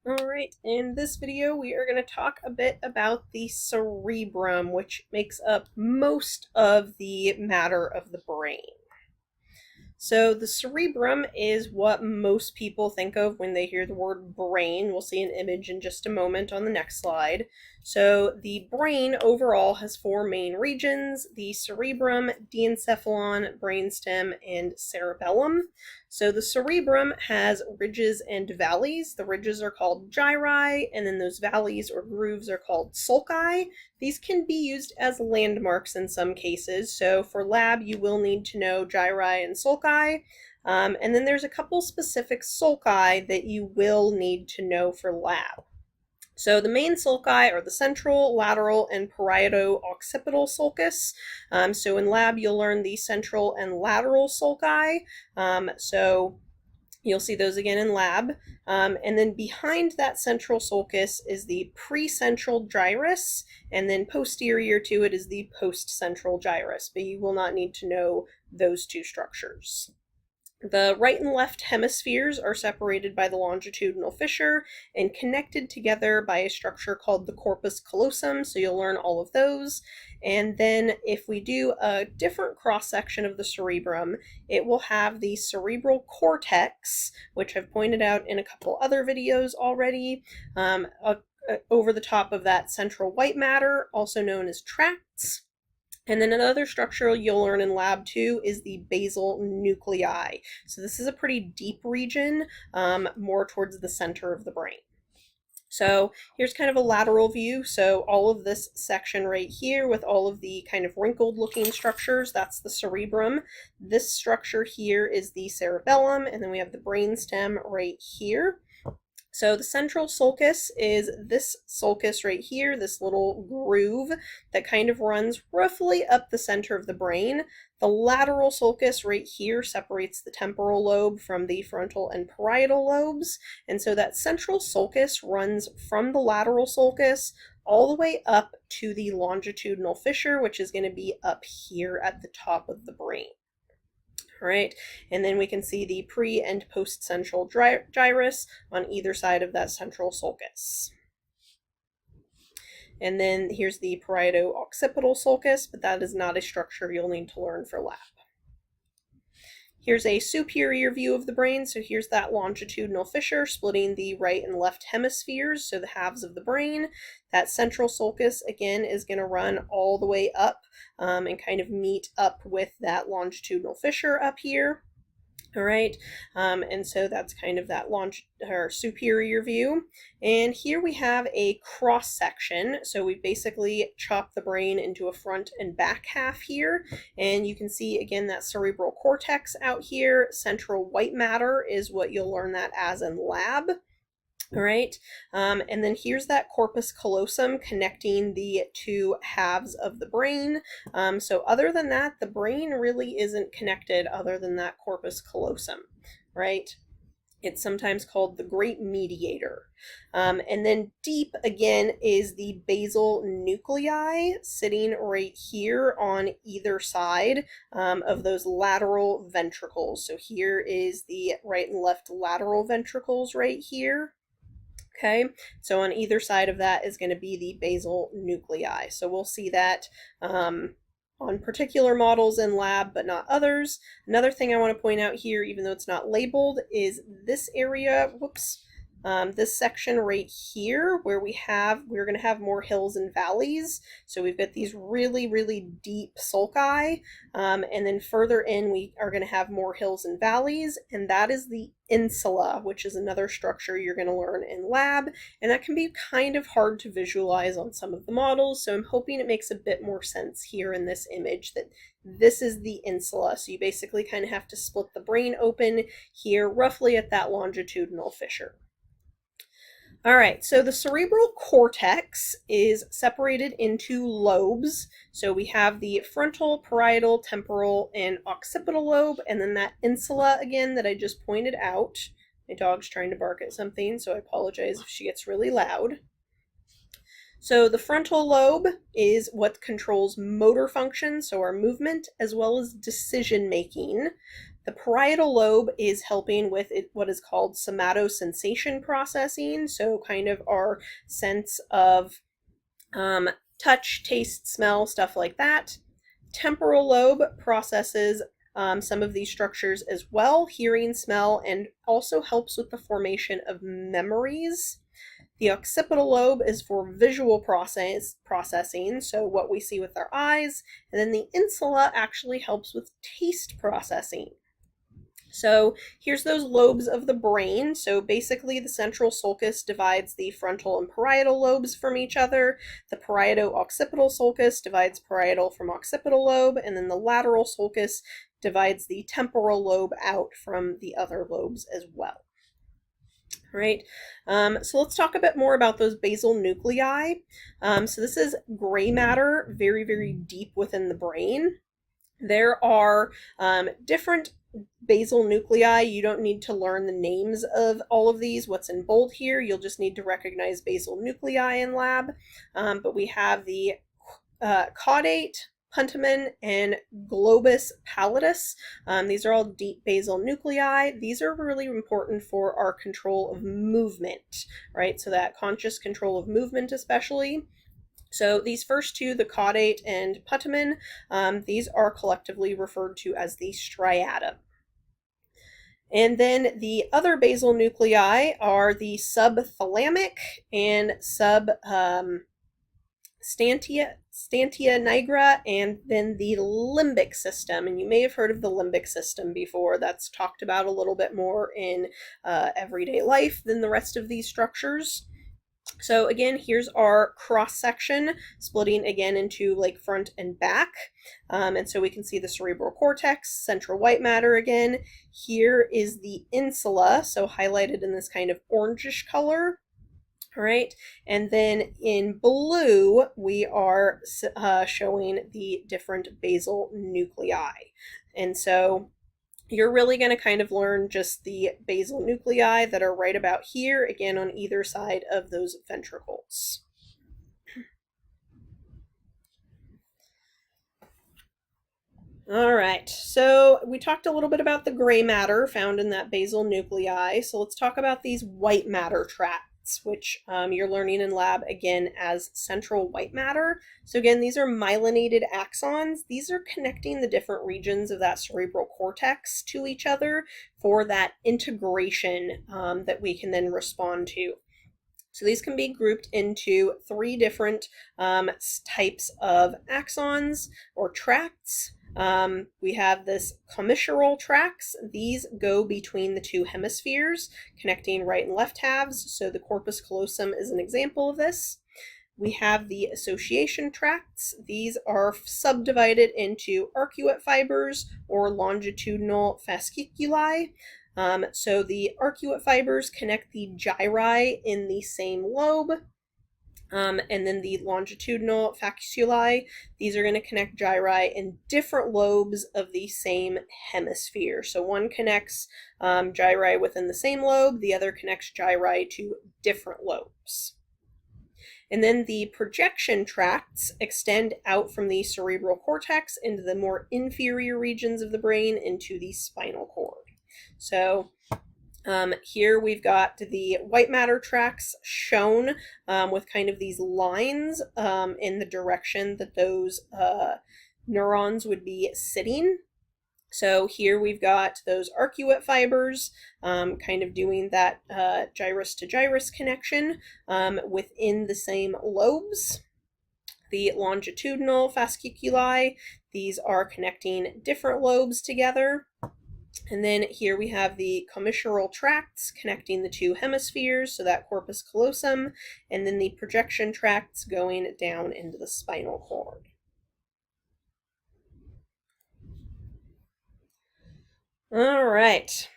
Alright, in this video we are going to talk a bit about the cerebrum, which makes up most of the matter of the brain. So the cerebrum is what most people think of when they hear the word brain. We'll see an image in just a moment on the next slide. So the brain overall has four main regions: the cerebrum, diencephalon, brainstem, and cerebellum. So the cerebrum has ridges and valleys. The ridges are called gyri, and then those valleys or grooves are called sulci. These can be used as landmarks in some cases. So for lab, you will need to know gyri and sulci. And then there's a couple specific sulci that you will need to know for lab. So the main sulci are the central, lateral, and parieto-occipital sulcus. So in lab, you'll learn the central and lateral sulci. So you'll see those again in lab. And then behind that central sulcus is the precentral gyrus, and then posterior to it is the postcentral gyrus, but you will not need to know those two structures. The right and left hemispheres are separated by the longitudinal fissure and connected together by a structure called the corpus callosum, so you'll learn all of those. And then if we do a different cross-section of the cerebrum, it will have the cerebral cortex, which I've pointed out in a couple other videos already, over the top of that central white matter, also known as tracts. And then another structure you'll learn in lab 2 is the basal nuclei. So this is a pretty deep region, more towards the center of the brain. So here's kind of a lateral view. So all of this section right here with all of the kind of wrinkled looking structures, that's the cerebrum. This structure here is the cerebellum, and then we have the brainstem right here. So the central sulcus is this sulcus right here, this little groove that kind of runs roughly up the center of the brain. The lateral sulcus right here separates the temporal lobe from the frontal and parietal lobes. And so that central sulcus runs from the lateral sulcus all the way up to the longitudinal fissure, which is going to be up here at the top of the brain. All right, and then we can see the pre and post central gyrus on either side of that central sulcus. And then here's the parieto-occipital sulcus, but that is not a structure you'll need to learn for lab. Here's a superior view of the brain. So here's that longitudinal fissure splitting the right and left hemispheres, so the halves of the brain. That central sulcus, again, is going to run all the way up and kind of meet up with that longitudinal fissure up here. All right, and so that's kind of that superior view. And here we have a cross section. So we basically chopped the brain into a front and back half here. And you can see again that cerebral cortex out here. Central white matter is what you'll learn that as in lab. All right, and then here's that corpus callosum connecting the two halves of the brain. So other than that, the brain really isn't connected other than that corpus callosum, right? It's sometimes called the great mediator. And then deep, again, is the basal nuclei sitting right here on either side of those lateral ventricles. So here is the right and left lateral ventricles right here. Okay, so on either side of that is going to be the basal nuclei. So we'll see that on particular models in lab, but not others. Another thing I want to point out here, even though it's not labeled, is this area, this section right here where we're going to have more hills and valleys. So we've got these really, really deep sulci, and then further in we are going to have more hills and valleys, and that is the insula, which is another structure you're going to learn in lab, and that can be kind of hard to visualize on some of the models, so I'm hoping it makes a bit more sense here in this image that this is the insula. So you basically kind of have to split the brain open here roughly at that longitudinal fissure. All right, so the cerebral cortex is separated into lobes. So we have the frontal, parietal, temporal, and occipital lobe, and then that insula again that I just pointed out. My dog's trying to bark at something, so I apologize if she gets really loud. So the frontal lobe is what controls motor function, so our movement, as well as decision making. The parietal lobe is helping with what is called somatosensation processing, so kind of our sense of touch, taste, smell, stuff like that. Temporal lobe processes some of these structures as well, hearing, smell, and also helps with the formation of memories. The occipital lobe is for visual processing, so what we see with our eyes, and then the insula actually helps with taste processing. So here's those lobes of the brain. So basically the central sulcus divides the frontal and parietal lobes from each other. The parieto-occipital sulcus divides parietal from occipital lobe, and then the lateral sulcus divides the temporal lobe out from the other lobes as well. Right, so let's talk a bit more about those basal nuclei. So this is gray matter, very, very deep within the brain. There are different basal nuclei. You don't need to learn the names of all of these, what's in bold here. You'll just need to recognize basal nuclei in lab. But we have the caudate, putamen, and globus pallidus. These are all deep basal nuclei. These are really important for our control of movement, right? So that conscious control of movement especially. So these first two, the caudate and putamen, these are collectively referred to as the striatum. And then the other basal nuclei are the subthalamic and stantia nigra, and then the limbic system. And you may have heard of the limbic system before. That's talked about a little bit more in everyday life than the rest of these structures. So again, here's our cross section, splitting again into like front and back. And so we can see the cerebral cortex, central white matter again. Here is the insula, so highlighted in this kind of orangish color. All right, and then in blue, we are showing the different basal nuclei. And so you're really going to kind of learn just the basal nuclei that are right about here, again, on either side of those ventricles. All right, so we talked a little bit about the gray matter found in that basal nuclei. So let's talk about these white matter tracts, which you're learning in lab again as central white matter. So again, these are myelinated axons. These are connecting the different regions of that cerebral cortex to each other for that integration that we can then respond to. So these can be grouped into three different types of axons or tracts. We have this commissural tracts. These go between the two hemispheres, connecting right and left halves. So the corpus callosum is an example of this. We have the association tracts. These are subdivided into arcuate fibers or longitudinal fasciculi. So the arcuate fibers connect the gyri in the same lobe. And then the longitudinal fasciculi, these are going to connect gyri in different lobes of the same hemisphere. So one connects gyri within the same lobe, the other connects gyri to different lobes. And then the projection tracts extend out from the cerebral cortex into the more inferior regions of the brain into the spinal cord. So here we've got the white matter tracts shown with kind of these lines in the direction that those neurons would be sitting. So here we've got those arcuate fibers kind of doing that gyrus to gyrus connection within the same lobes. The longitudinal fasciculi, these are connecting different lobes together. And then here we have the commissural tracts connecting the two hemispheres, so that corpus callosum, and then the projection tracts going down into the spinal cord. All right,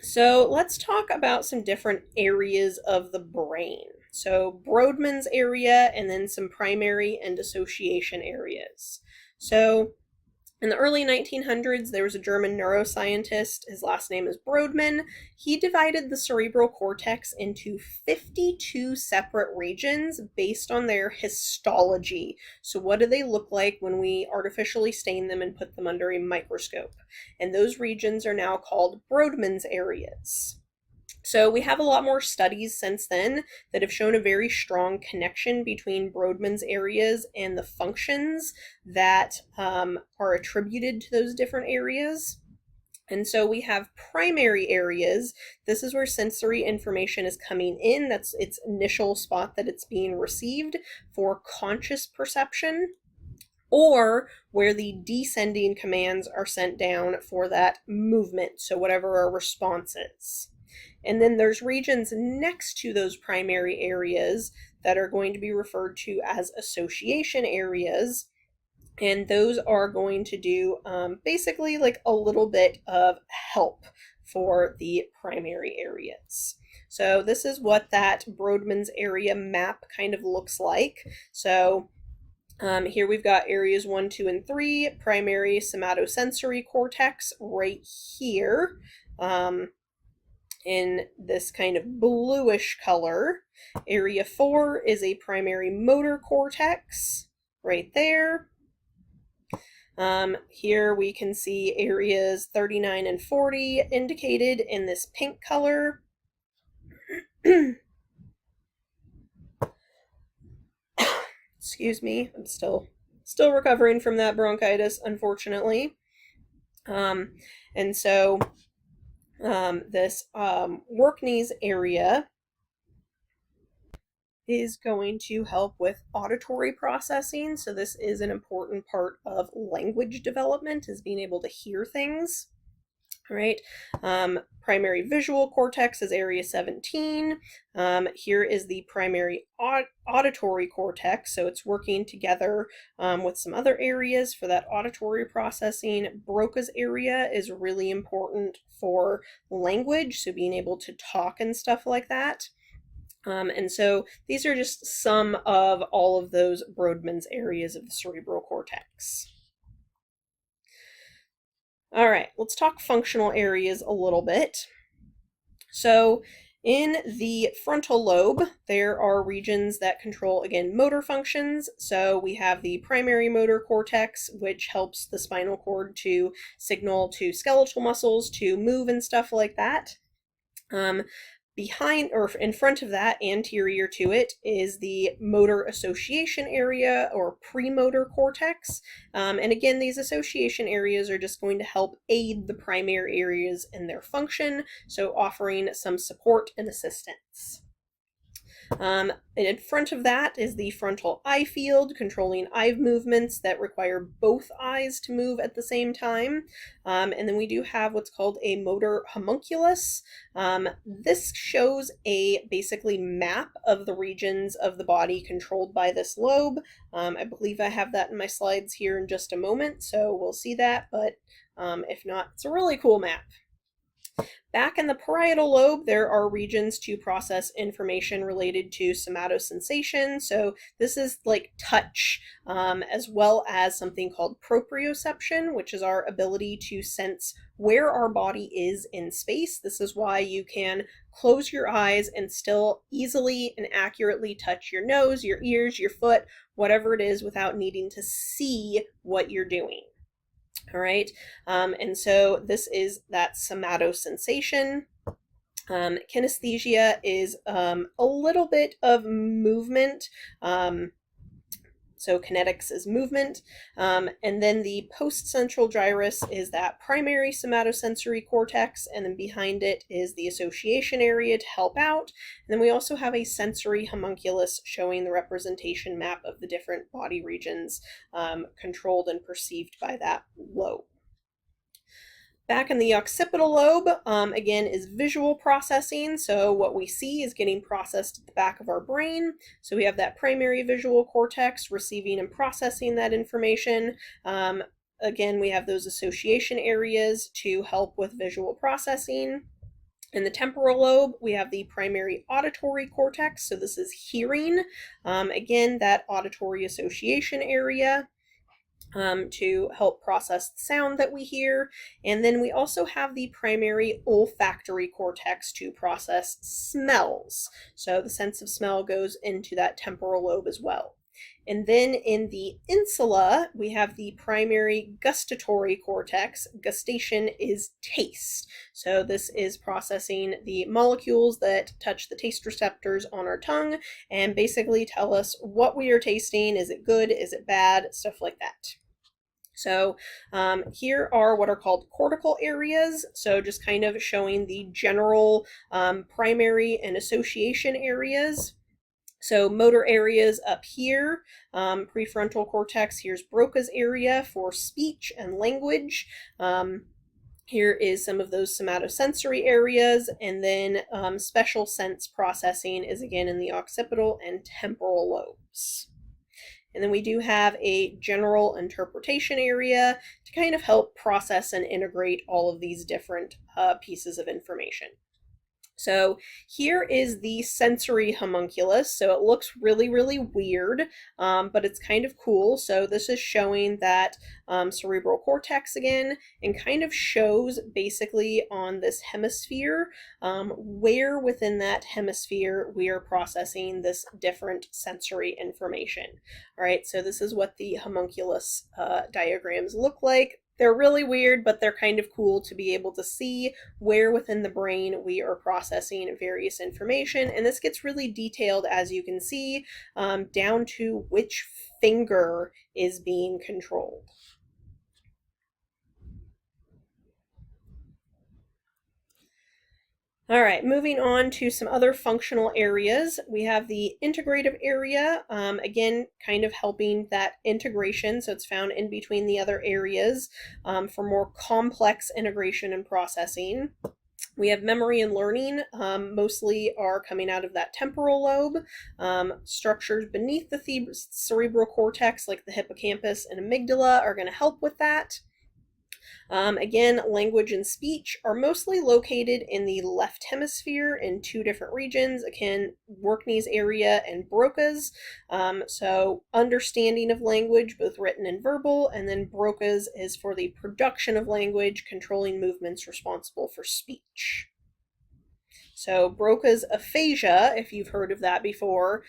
so let's talk about some different areas of the brain. So Brodmann's area and then some primary and association areas. So In the early 1900s, there was a German neuroscientist, his last name is Brodmann. He divided the cerebral cortex into 52 separate regions based on their histology. So what do they look like when we artificially stain them and put them under a microscope? And those regions are now called Brodmann's areas. So we have a lot more studies since then that have shown a very strong connection between Brodmann's areas and the functions that are attributed to those different areas. And so we have primary areas. This is where sensory information is coming in. That's its initial spot that it's being received for conscious perception, or where the descending commands are sent down for that movement, so whatever our response is. And then there's regions next to those primary areas that are going to be referred to as association areas. And those are going to do basically like a little bit of help for the primary areas. So this is what that Brodmann's area map kind of looks like. So here we've got areas 1, 2, and 3, primary somatosensory cortex right here. In this kind of bluish color. Area 4 is a primary motor cortex right there. Here we can see areas 39 and 40 indicated in this pink color. Excuse me, I'm still recovering from that bronchitis, unfortunately. And so this Wernicke's area is going to help with auditory processing. So this is an important part of language development, is being able to hear things. All right. Primary visual cortex is area 17. Here is the primary auditory cortex. So it's working together with some other areas for that auditory processing. Broca's area is really important for language, so being able to talk and stuff like that. And so these are just some of all of those Brodmann's areas of the cerebral cortex. All right, let's talk functional areas a little bit. So in the frontal lobe, there are regions that control, again, motor functions. So we have the primary motor cortex, which helps the spinal cord to signal to skeletal muscles to move and stuff like that. Behind or in front of that, anterior to it, is the motor association area or premotor cortex. And again, these association areas are just going to help aid the primary areas in their function, so offering some support and assistance. And in front of that is the frontal eye field, controlling eye movements that require both eyes to move at the same time. And then we do have what's called a motor homunculus. This shows a basically map of the regions of the body controlled by this lobe. I believe I have that in my slides here in just a moment, so we'll see that, but if not, it's a really cool map. Back in the parietal lobe, there are regions to process information related to somatosensation. So this is like touch, as well as something called proprioception, which is our ability to sense where our body is in space. This is why you can close your eyes and still easily and accurately touch your nose, your ears, your foot, whatever it is, without needing to see what you're doing. All right, and so this is that somatosensation. Kinesthesia is a little bit of movement. So kinetics is movement. And then the postcentral gyrus is that primary somatosensory cortex, and then behind it is the association area to help out. And then we also have a sensory homunculus showing the representation map of the different body regions controlled and perceived by that lobe. Back in the occipital lobe, again, is visual processing. So what we see is getting processed at the back of our brain. So we have that primary visual cortex receiving and processing that information. Again, we have those association areas to help with visual processing. In the temporal lobe, we have the primary auditory cortex. So this is hearing. Again, that auditory association area. to help process the sound that we hear. And then we also have the primary olfactory cortex to process smells. So the sense of smell goes into that temporal lobe as well. And then in the insula, we have the primary gustatory cortex. Gustation is taste. So this is processing the molecules that touch the taste receptors on our tongue and basically tell us what we are tasting. Is it good? Is it bad? Stuff like that. So here are what are called cortical areas. So just kind of showing the general primary and association areas. So motor areas up here, prefrontal cortex, here's Broca's area for speech and language. Here is some of those somatosensory areas, and then special sense processing is again in the occipital and temporal lobes. And then we do have a general interpretation area to kind of help process and integrate all of these different pieces of information. So here is the sensory homunculus. So it looks really, really weird, but it's kind of cool. So this is showing that cerebral cortex again, and kind of shows basically on this hemisphere where within that hemisphere we are processing this different sensory information. All right, so this is what the homunculus diagrams look like. They're really weird, but they're kind of cool to be able to see where within the brain we are processing various information. And this gets really detailed, as you can see, down to which finger is being controlled. All right, moving on to some other functional areas. We have the integrative area, again, kind of helping that integration. So it's found in between the other areas for more complex integration and processing. We have memory and learning, mostly are coming out of that temporal lobe. Structures beneath the cerebral cortex, like the hippocampus and amygdala, are going to help with that. Again, language and speech are mostly located in the left hemisphere in two different regions. Again, Wernicke's area and Broca's. So understanding of language, both written and verbal, and then Broca's is for the production of language, controlling movements responsible for speech. So Broca's aphasia, if you've heard of that before,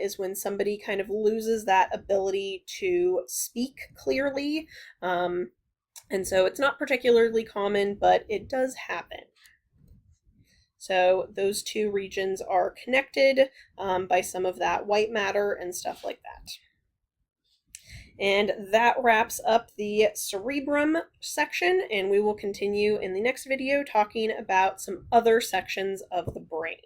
is when somebody kind of loses that ability to speak clearly. And so it's not particularly common, but it does happen. So those two regions are connected by some of that white matter and stuff like that. And that wraps up the cerebrum section, and we will continue in the next video talking about some other sections of the brain.